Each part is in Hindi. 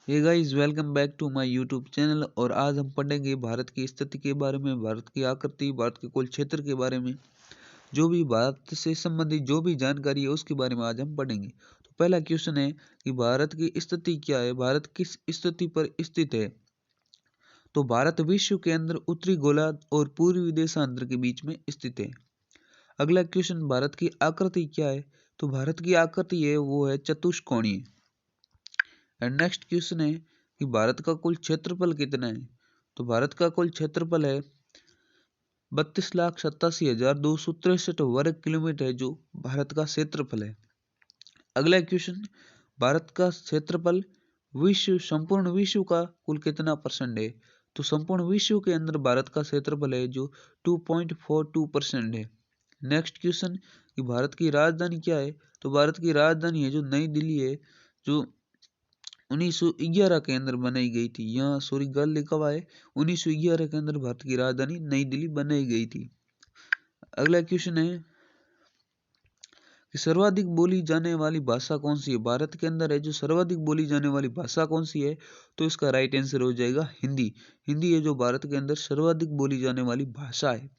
Hey guys, welcome back to my YouTube channel. और आज हम पढ़ेंगे भारत की स्थिति के बारे में, भारत की आकृति, भारत के कुल क्षेत्र के बारे में। जो भी भारत से संबंधित जो भी जानकारी है उसके बारे में आज हम पढ़ेंगे। तो पहला क्वेश्चन है कि भारत की स्थिति क्या है, भारत किस स्थिति पर स्थित है। तो भारत विश्व के अंदर उत्तरी गोलार्ध और पूर्वी देशांतर के बीच में स्थित है। अगला क्वेश्चन, भारत की आकृति क्या है। तो भारत की आकृति है वो है चतुष्कोणीय। एंड नेक्स्ट क्वेश्चन है कि भारत का कुल क्षेत्रफल कितना है। तो भारत का कुल क्षेत्रफल है 32,87,263 वर्ग किलोमीटर है, जो भारत का क्षेत्रफल है। अगला क्वेश्चन, भारत का क्षेत्रफल संपूर्ण विश्व का कुल कितना परसेंट है। तो संपूर्ण विश्व के अंदर भारत का क्षेत्रफल है जो 2.42% है। नेक्स्ट क्वेश्चन कि भारत की राजधानी क्या है। तो भारत की राजधानी है जो नई दिल्ली है, जो 1911 के अंदर बनाई गई थी। यहाँ सॉरी गल लिखा हुआ है, 1911 के अंदर भारत की राजधानी नई दिल्ली बनाई गई थी। अगला क्वेश्चन है कि सर्वाधिक बोली जाने वाली भाषा कौन सी है। भारत के अंदर है जो सर्वाधिक बोली जाने वाली भाषा कौन सी है। तो इसका राइट आंसर हो जाएगा हिंदी। हिंदी है जो भारत के अंदर सर्वाधिक बोली जाने वाली भाषा है।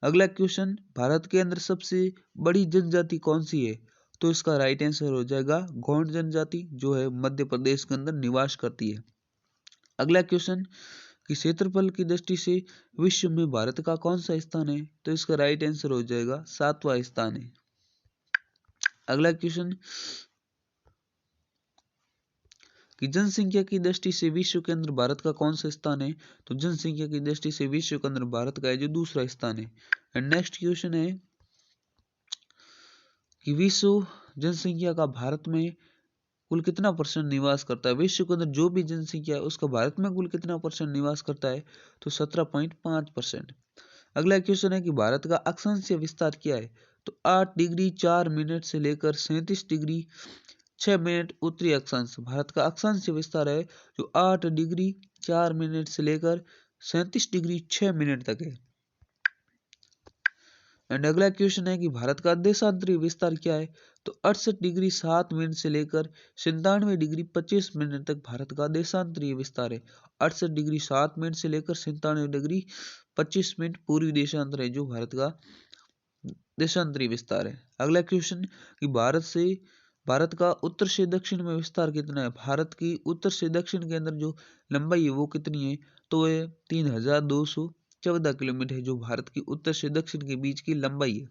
अगला क्वेश्चन, भारत के अंदर सबसे बड़ी जनजाति कौन सी है। तो इसका राइट आंसर हो जाएगा गौंड जनजाति, जो है मध्य प्रदेश के अंदर निवास करती है। अगला क्वेश्चन कि क्षेत्रफल की दृष्टि से विश्व में भारत का कौन सा स्थान है। तो इसका राइट आंसर हो जाएगा 7वां स्थान है। अगला क्वेश्चन कि जनसंख्या की दृष्टि से विश्व के अंदर भारत का कौन सा स्थान है। तो जनसंख्या की दृष्टि से विश्व के अंदर भारत का है जो दूसरा स्थान है। एंड नेक्स्ट क्वेश्चन है कि विश्व जनसंख्या का भारत में कुल कितना परसेंट निवास करता है। विश्व के अंदर जो भी जनसंख्या है उसका भारत में कुल कितना परसेंट निवास करता है। तो 17.5%। अगला क्वेश्चन है कि भारत का अक्षांशीय विस्तार क्या है। तो 8 डिग्री 4 मिनट से लेकर 37 डिग्री 6 मिनट उत्तरी अक्षांश भारत का अक्षांशीय विस्तार है, जो 8 डिग्री 4 मिनट से लेकर 37 डिग्री 6 मिनट तक है। एंड अगला क्वेश्चन है कि भारत का देशांतरीय विस्तार क्या है। तो 68 डिग्री 7 मिनट से लेकर 97 डिग्री 25 मिनट तक भारत का देशांतरीय विस्तार है। 68 डिग्री 7 मिनट से लेकर 97 डिग्री 25 मिनट पूर्वी देशांतर है, जो भारत का देशांतरीय विस्तार है। अगला क्वेश्चन कि भारत का उत्तर से दक्षिण में विस्तार कितना है। भारत की उत्तर से दक्षिण के अंदर जो लंबाई है वो कितनी है। तो वह 3,214 किलोमीटर है, जो भारत की उत्तर से दक्षिण के बीच की लंबाई है।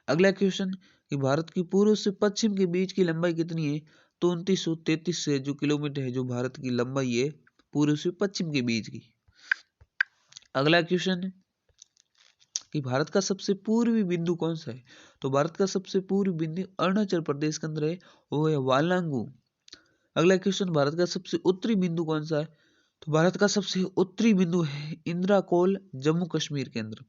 अगला क्वेश्चन कि भारत की पूर्व से पश्चिम के बीच की लंबाई कितनी है। तो 2933 से जो किलोमीटर है, जो भारत की लंबाई है पूर्व से पश्चिम के बीच की। अगला क्वेश्चन कि भारत का सबसे पूर्वी बिंदु कौन सा है। तो भारत का सबसे पूर्वी बिंदु अरुणाचल प्रदेश के अंदर है, वो है वालांगू। अगला क्वेश्चन, भारत का सबसे उत्तरी बिंदु कौन सा है। तो भारत का सबसे उत्तरी बिंदु है इंदिरा कोल, जम्मू कश्मीर के अंदर।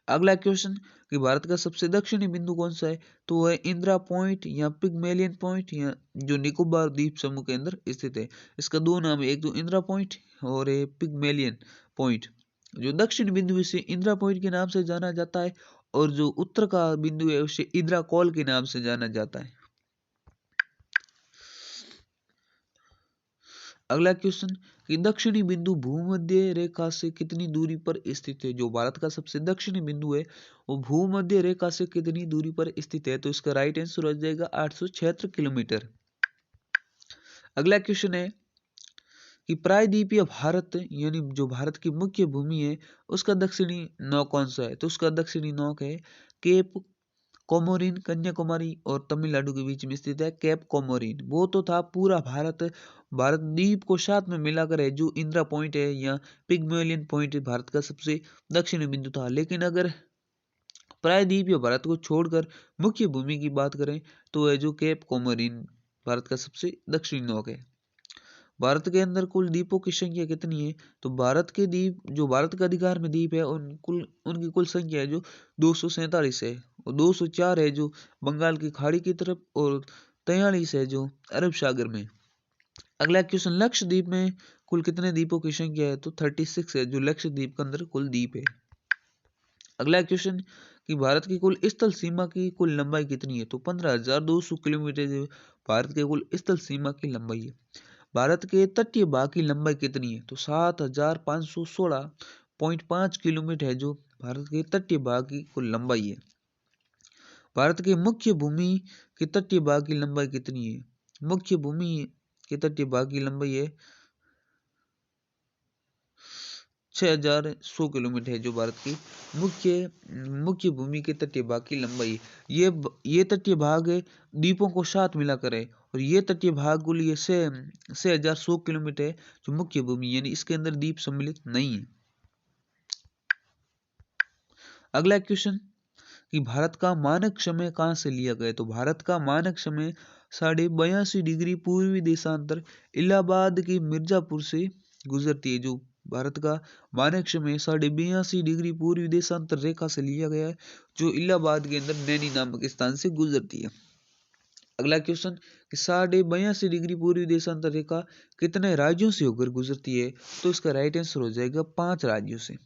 अगला क्वेश्चन कि भारत का सबसे दक्षिणी बिंदु कौन सा है। तो वह इंदिरा पॉइंट या पिगमेलियन पॉइंट, या जो निकोबार द्वीप समूह के अंदर स्थित है। इसका दो नाम है, एक तो इंदिरा पॉइंट और पिगमेलियन पॉइंट। जो दक्षिण बिंदु इसे इंदिरा पॉइंट के नाम से जाना जाता है, और जो उत्तर का बिंदु है उसे इंदिरा कॉल के नाम से जाना जाता है। अगला क्वेश्चन कि दक्षिणी बिंदु भूमध्य रेखा से कितनी दूरी पर स्थित है। जो भारत का सबसे दक्षिणी बिंदु है वो भूमध्य रेखा से कितनी दूरी पर स्थित है। तो इसका राइट आंसर हो जाएगा 876 किलोमीटर। अगला क्वेश्चन है कि प्रायद्वीपीय भारत यानी जो भारत की मुख्य भूमि है उसका दक्षिणी नौक कौन सा है। तो उसका दक्षिणी नौक है केप कोमोरिन, कन्याकुमारी और तमिलनाडु के बीच में स्थित है केप कोमोरिन। वो तो था पूरा भारत द्वीप को साथ में मिलाकर है, जो इंदिरा पॉइंट है या पिगमेलियन पॉइंट भारत का सबसे दक्षिणी बिंदु था। लेकिन अगर प्रायद्वीप या भारत को छोड़कर मुख्य भूमि की बात करें तो है जो केप कोमोरिन भारत का सबसे दक्षिणी नौक है। भारत के अंदर कुल द्वीपों की संख्या कितनी है। तो भारत के द्वीप जो भारत के अधिकार में द्वीप है उनकी कुल संख्या है जो 247 है, और 204 है जो बंगाल की खाड़ी की तरफ, और 43 है जो अरब सागर में। अगला क्वेश्चन, लक्षद्वीप में कुल कितने द्वीपों की संख्या है। तो 36 है, जो लक्षद्वीप के अंदर कुल द्वीप है। अगला क्वेश्चन कि भारत की कुल स्थल सीमा की कुल लंबाई कितनी है। तो 15,200 किलोमीटर भारत के कुल स्थल सीमा की लंबाई है। भारत के तटीय भाग की लंबाई कितनी है? तो 7516.5 किलोमीटर है जो भारत के तटीय भाग की कुल लंबाई है। भारत के मुख्य भूमि के तटीय भाग की लंबाई कितनी है? मुख्य भूमि के तटीय भाग की लंबाई है 6100 किलोमीटर है जो भारत की मुख्य भूमि के तटीय भाग की लंबाई है। ये तटीय भाग द्वीपों को साथ मिलाकर है और ये तटीय भाग कुल ये 6100 किलोमीटर है जो मुख्य भूमि, यानी इसके अंदर द्वीप सम्मिलित नहीं है। अगला क्वेश्चन कि भारत का मानक समय कहाँ से लिया गया? तो भारत का मानक समय 82.5 डिग्री पूर्वी देशांतर इलाहाबाद के मिर्जापुर से गुजरती है। जो भारत का मानक समय 82.5 डिग्री पूर्वी देशांतर रेखा से लिया गया है जो इलाहाबाद के अंदर नैनी नामक स्थान से गुजरती है। अगला क्वेश्चन कि 82.5 डिग्री पूर्वी देशांतर रेखा कितने राज्यों से होकर गुजरती है? तो इसका राइट आंसर हो जाएगा 5 राज्यों से।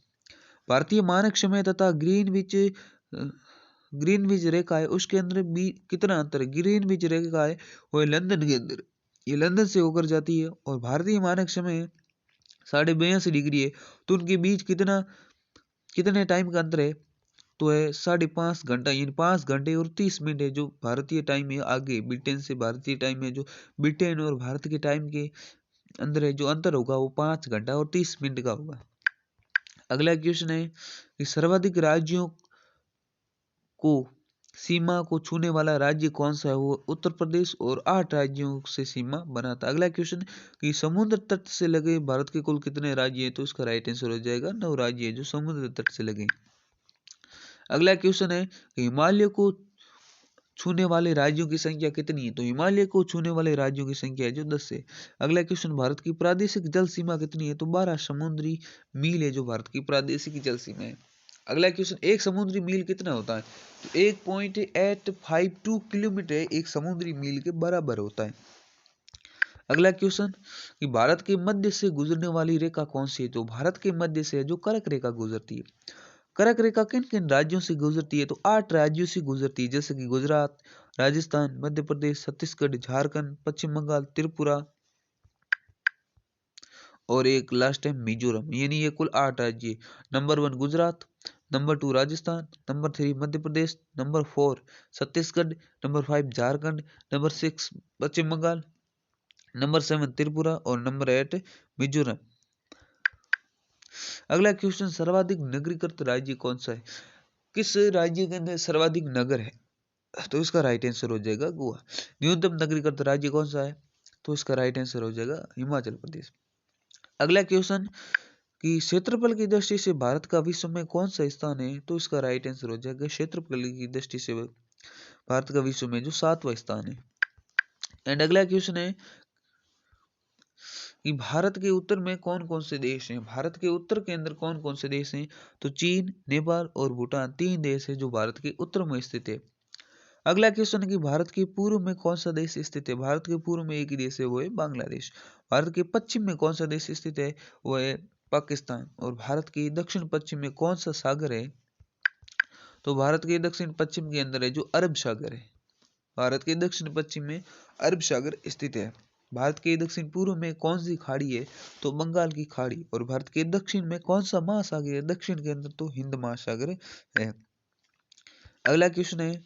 भारतीय मानक समय तथा ग्रीनविच रेखा है उसके अंदर भी कितना अंतर है? ग्रीनविच रेखा है वो लंदन के अंदर, ये लंदन से होकर जाती है और भारतीय मानक समय 82.5 डिग्री है तो उनके बीच कितने टाइम का अंतर है? तो है 5.5 घंटा, यानी 5 घंटे और 30 मिनट है जो भारतीय टाइम है। आगे ब्रिटेन से भारतीय टाइम है जो ब्रिटेन और भारत के टाइम के अंदर है जो अंतर होगा वो 5 घंटा और 30 मिनट का होगा। अगला क्वेश्चन है कि सर्वाधिक राज्यों को सीमा को छूने वाला राज्य कौन सा है? वो उत्तर प्रदेश और 8 राज्यों से सीमा बनाता है। अगला क्वेश्चन कि समुद्र तट से लगे भारत के कुल कितने राज्य हैं? तो इसका राइट आंसर हो जाएगा 9 राज्य है जो समुद्र तट से लगे। अगला क्वेश्चन है कि हिमालय को छूने वाले राज्यों की संख्या कितनी है? तो हिमालय को छूने वाले राज्यों की संख्या है जो 10 है। अगला क्वेश्चन भारत की प्रादेशिक जल सीमा कितनी है? तो 12 समुद्री मील है जो भारत की प्रादेशिक जल सीमा है। अगला क्वेश्चन एक समुद्री मील कितना होता है? तो 1.852 किलोमीटर एक समुद्री मील के बराबर होता है। अगला क्वेश्चन कि भारत के मध्य से गुजरने वाली रेखा कौन सी है? तो भारत के मध्य से जो कर्क रेखा गुजरती है। कर्क रेखा किन किन राज्यों से गुजरती है? तो 8 राज्यों से गुजरती है जैसे कि गुजरात, राजस्थान, मध्य प्रदेश, छत्तीसगढ़, झारखंड, पश्चिम बंगाल, त्रिपुरा और एक लास्ट है मिजोरम, यानी ये कुल 8 राज्य। Number 1 Gujarat, number 2 Rajasthan, number 3 Madhya Pradesh, number 4 Chhattisgarh, number 5 Jharkhand, number 6 Paschim Bangal, number 7 Tripura और नंबर 8 मिजोरम। अगला क्वेश्चन सर्वाधिक नगरीकृत राज्य कौन सा है? किस राज्य के अंदर सर्वाधिक नगर है? तो इसका राइट आंसर हो जाएगा गोवा। न्यूनतम नगरीकृत राज्य कौन सा है? तो इसका राइट आंसर हो जाएगा हिमाचल प्रदेश। अगला क्वेश्चन कि क्षेत्रफल की दृष्टि से भारत का विश्व में कौन सा स्थान है? तो इसका राइट आंसर हो जाएगा क्षेत्रफल की दृष्टि से भारत का विश्व में जो 7वां स्थान है। एंड अगला क्वेश्चन है कि भारत के उत्तर में कौन कौन से देश हैं? भारत के उत्तर के अंदर कौन कौन से देश हैं? तो चीन, नेपाल और भूटान 3 देश है जो भारत के उत्तर में स्थित है। अगला क्वेश्चन है कि भारत के पूर्व में कौन सा देश स्थित है? भारत के पूर्व में एक ही देश है वो है बांग्लादेश। भारत के पश्चिम में कौन सा देश स्थित है? वो है पाकिस्तान। और भारत के दक्षिण पश्चिम में कौन सा सागर है? तो भारत के दक्षिण पश्चिम के अंदर है जो अरब सागर है। भारत के दक्षिण पश्चिम में अरब सागर स्थित है। भारत के दक्षिण पूर्व में कौन सी खाड़ी है? तो बंगाल की खाड़ी। और भारत के दक्षिण में कौन सा महासागर है? दक्षिण के अंदर तो हिंद महासागर है। अगला क्वेश्चन है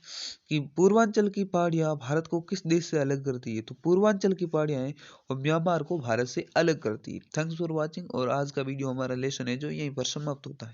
कि पूर्वांचल की पहाड़ियां भारत को किस देश से अलग करती है? तो पूर्वांचल की पहाड़ियां हैं और म्यांमार को भारत से अलग करती है। Thanks for watching. और आज का वीडियो हमारा लेसन है जो यहीं पर समाप्त होता है।